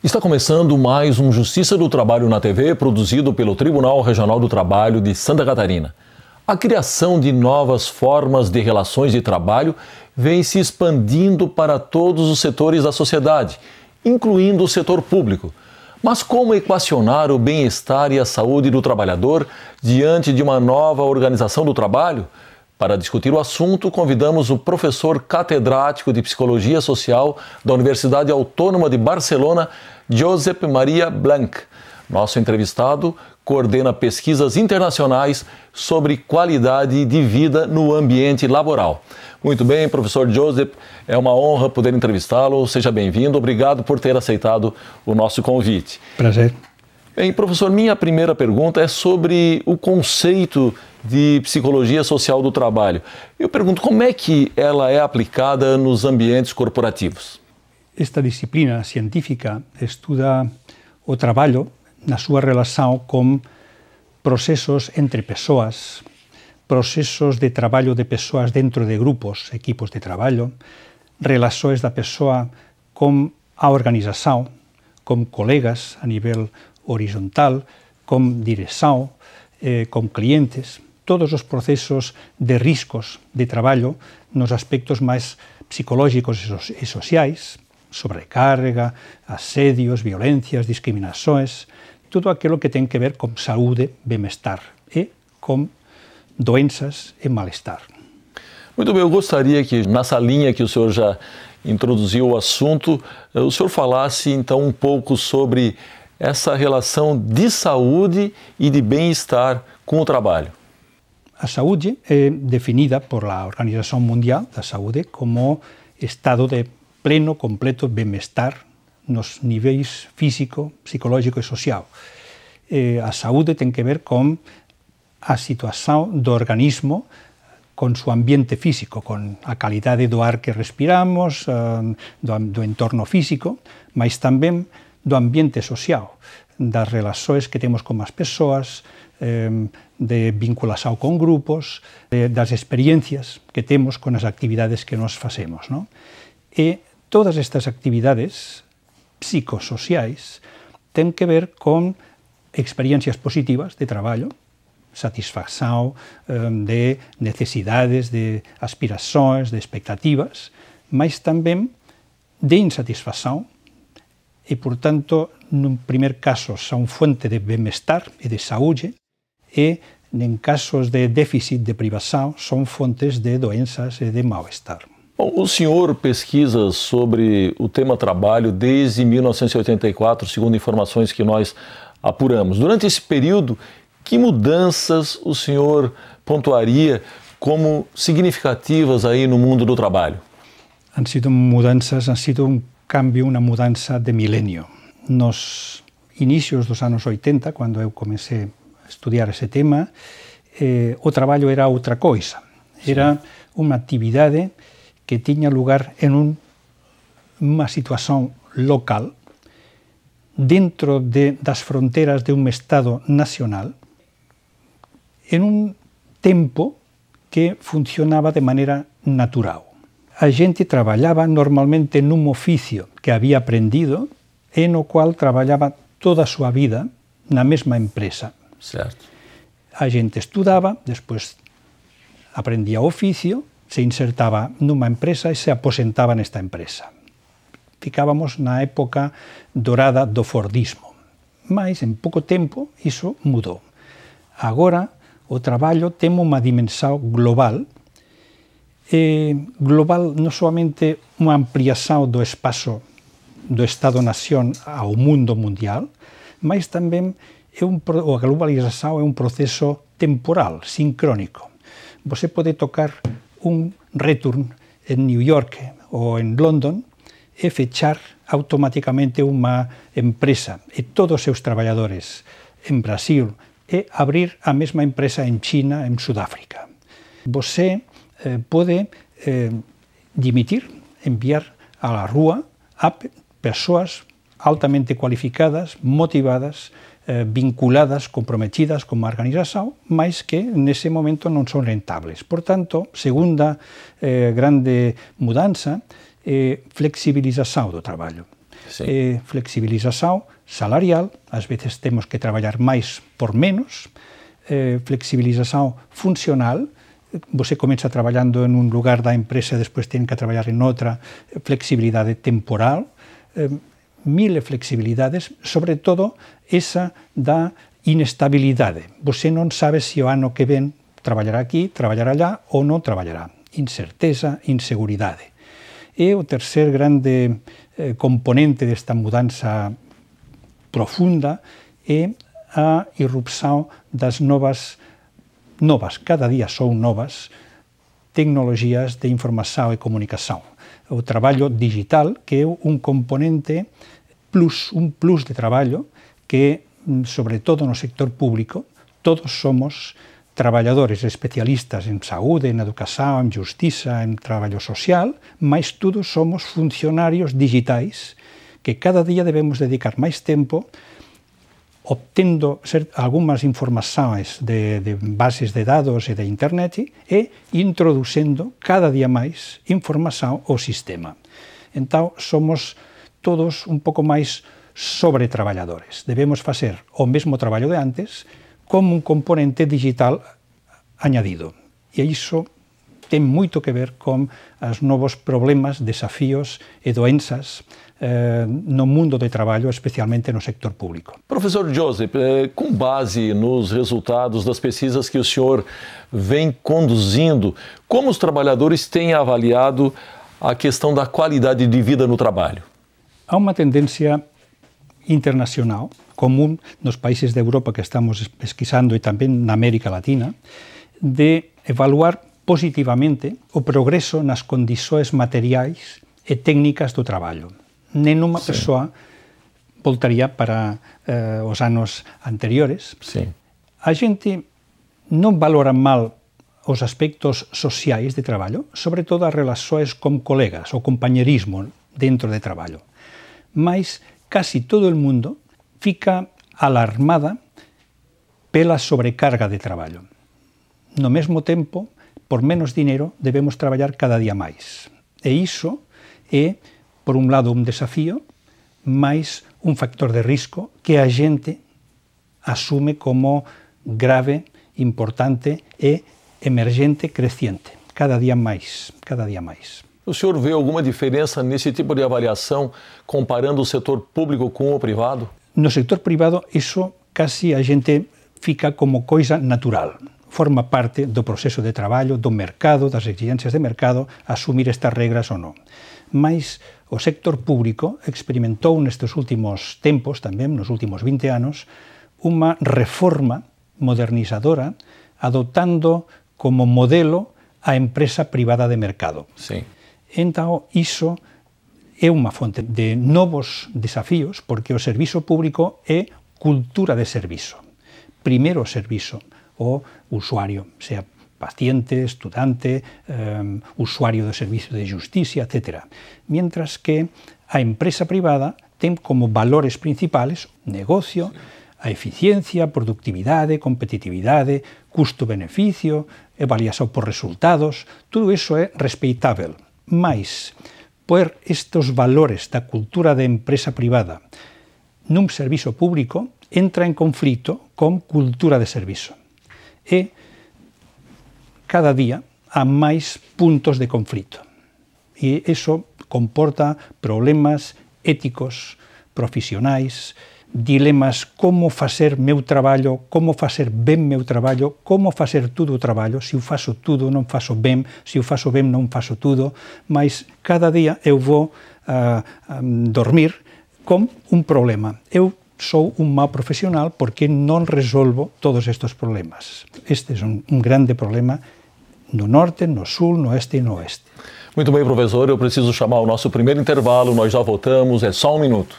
Está começando mais um Justiça do Trabalho na TV, produzido pelo Tribunal Regional do Trabalho de Santa Catarina. A criação de novas formas de relações de trabalho vem se expandindo para todos os setores da sociedade, incluindo o setor público. Mas como equacionar o bem-estar e a saúde do trabalhador diante de uma nova organização do trabalho? Para discutir o assunto, convidamos o professor catedrático de Psicologia Social da Universidade Autônoma de Barcelona, Josep Maria Blanch. Nosso entrevistado coordena pesquisas internacionais sobre qualidade de vida no ambiente laboral. Muito bem, professor Josep, é uma honra poder entrevistá-lo. Seja bem-vindo. Obrigado por ter aceitado o nosso convite. Prazer. Bem, professor, minha primeira pergunta é sobre o conceito de psicologia social do trabalho. Eu pergunto, como é que ela é aplicada nos ambientes corporativos? Esta disciplina científica estuda o trabalho na sua relação com processos entre pessoas, processos de trabalho de pessoas dentro de grupos, equipos de trabalho, relações da pessoa com a organização, com colegas a nível horizontal, com direção, com clientes, todos os processos de riscos de trabalho nos aspectos mais psicológicos e sociais, sobrecarga, assédios, violências, discriminações, tudo aquilo que tem que ver com saúde, bem-estar e com doenças e mal-estar. Muito bem, eu gostaria que nessa linha que o senhor já introduziu o assunto, o senhor falasse então um pouco sobre essa relação de saúde e de bem-estar com o trabalho. A saúde é definida por a Organização Mundial da Saúde como estado de pleno, completo bem-estar nos níveis físico, psicológico e social. A saúde tem que ver com a situação do organismo, com seu ambiente físico, com a qualidade do ar que respiramos, do entorno físico, mas também do ambiente social, das relações que temos com as pessoas, de vinculação com grupos, das experiências que temos com as atividades que nós fazemos, não? E todas estas actividades psicossociais têm que ver com experiências positivas de trabalho, satisfação de necessidades, de aspirações, de expectativas, mas também de insatisfação e, portanto, no primeiro caso, são fonte de bem-estar e de saúde e, em casos de déficit de privação, são fontes de doenças e de mal-estar. Bom, o senhor pesquisa sobre o tema trabalho desde 1984, segundo informações que nós apuramos. Durante esse período, que mudanças o senhor pontuaria como significativas aí no mundo do trabalho? Han sido mudanças, cambio, uma mudança de milênio. Nos inícios dos anos 80, quando eu comecei a estudar esse tema, o trabalho era outra coisa. Era uma atividade que tinha lugar em uma situação local, dentro das fronteiras de um Estado nacional, em tempo que funcionava de maneira natural. A gente trabalhava normalmente num ofício que havia aprendido e no qual trabalhava toda a sua vida na mesma empresa. Certo. A gente estudava, depois aprendia o ofício, se insertava numa empresa e se aposentava nesta empresa. Ficávamos na época dourada do Fordismo. Mas, em pouco tempo, isso mudou. Agora, o trabalho tem uma dimensão global, não somente uma ampliação do espaço do Estado-nação ao mundo mundial, mas também a globalização é um processo temporal, sincrônico. Você pode tocar um return em New York ou em London e fechar automaticamente uma empresa e todos os seus trabalhadores em Brasil e abrir a mesma empresa em China, em Sudáfrica. Você pode dimitir, enviar à rua a pessoas altamente qualificadas, motivadas, vinculadas, comprometidas com a organização, mas que nesse momento não são rentáveis. Portanto, segunda grande mudança é flexibilização do trabalho. Flexibilização salarial, às vezes temos que trabalhar mais por menos. Flexibilização funcional, você começa trabalhando em um lugar da empresa e depois tem que trabalhar em outra. Flexibilidade temporal, mil flexibilidades, sobretudo essa da inestabilidade. Você não sabe se o ano que vem trabalhará aqui, trabalhará allá ou não trabalhará. Incerteza, inseguridade. E o terceiro grande componente desta mudança profunda é a irrupção das novas, cada dia são novas, tecnologias de informação e comunicação. O trabalho digital, que é um componente plus, um plus de trabalho que, sobretudo no sector público, todos somos trabalhadores especialistas em saúde, em educação, em justiça, em trabalho social, mas todos somos funcionários digitais que cada dia devemos dedicar mais tempo obtendo algumas informações de bases de dados e de internet e introduzindo cada dia mais informação ao sistema. Então, somos todos um pouco mais sobretrabalhadores. Devemos fazer o mesmo trabalho de antes, como um componente digital añadido. E isso tem muito que ver com os novos problemas, desafios e doenças no mundo do trabalho, especialmente no sector público. Professor Joseph, com base nos resultados das pesquisas que o senhor vem conduzindo, como os trabalhadores têm avaliado a questão da qualidade de vida no trabalho? Há uma tendência internacional, comum nos países da Europa que estamos pesquisando e também na América Latina, de evaluar positivamente o progresso nas condições materiais e técnicas do trabalho. Nenhuma pessoa voltaria para os anos anteriores. Sim. A gente não valora mal os aspectos sociais de trabalho, sobretudo as relações com colegas, o companheirismo dentro de trabalho. Mas casi todo o mundo fica alarmada pela sobrecarga de trabalho. No mesmo tempo, por menos dinheiro, devemos trabalhar cada dia mais. E isso é, por um lado, um desafio, mas um factor de risco que a gente assume como grave, importante e emergente, crescente. Cada dia mais, cada dia mais. O senhor vê alguma diferença nesse tipo de avaliação comparando o setor público com o privado? No sector privado, isso casi a gente fica como coisa natural. Forma parte do processo de trabalho, do mercado, das exigências de mercado, assumir estas regras ou não. Mas o sector público experimentou nestes últimos tempos, também nos últimos 20 anos, uma reforma modernizadora, adotando como modelo a empresa privada de mercado. Sim. Então, isso é uma fonte de novos desafios, porque o serviço público é cultura de serviço. Primeiro o serviço, o usuário, seja paciente, estudante, usuário do serviço de justiça, etc. Mientras que a empresa privada tem como valores principais negocio, a eficiencia, productividade, competitividade, custo-benefício, avaliação por resultados, tudo isso é respeitável. Mas, por estes valores da cultura da empresa privada num serviço público, entra em conflito com cultura de serviço. E cada dia há mais pontos de conflito. E isso comporta problemas éticos, profissionais, dilemas como fazer meu trabalho, como fazer bem meu trabalho, como fazer tudo o trabalho, se eu faço tudo, não faço bem, se eu faço bem, não faço tudo, mas cada dia eu vou dormir com um problema. Eu sou um mau profissional porque não resolvo todos estes problemas. Este é um grande problema no norte, no sul, no este e no oeste. Muito bem, professor. Eu preciso chamar o nosso primeiro intervalo. Nós já voltamos. É só um minuto.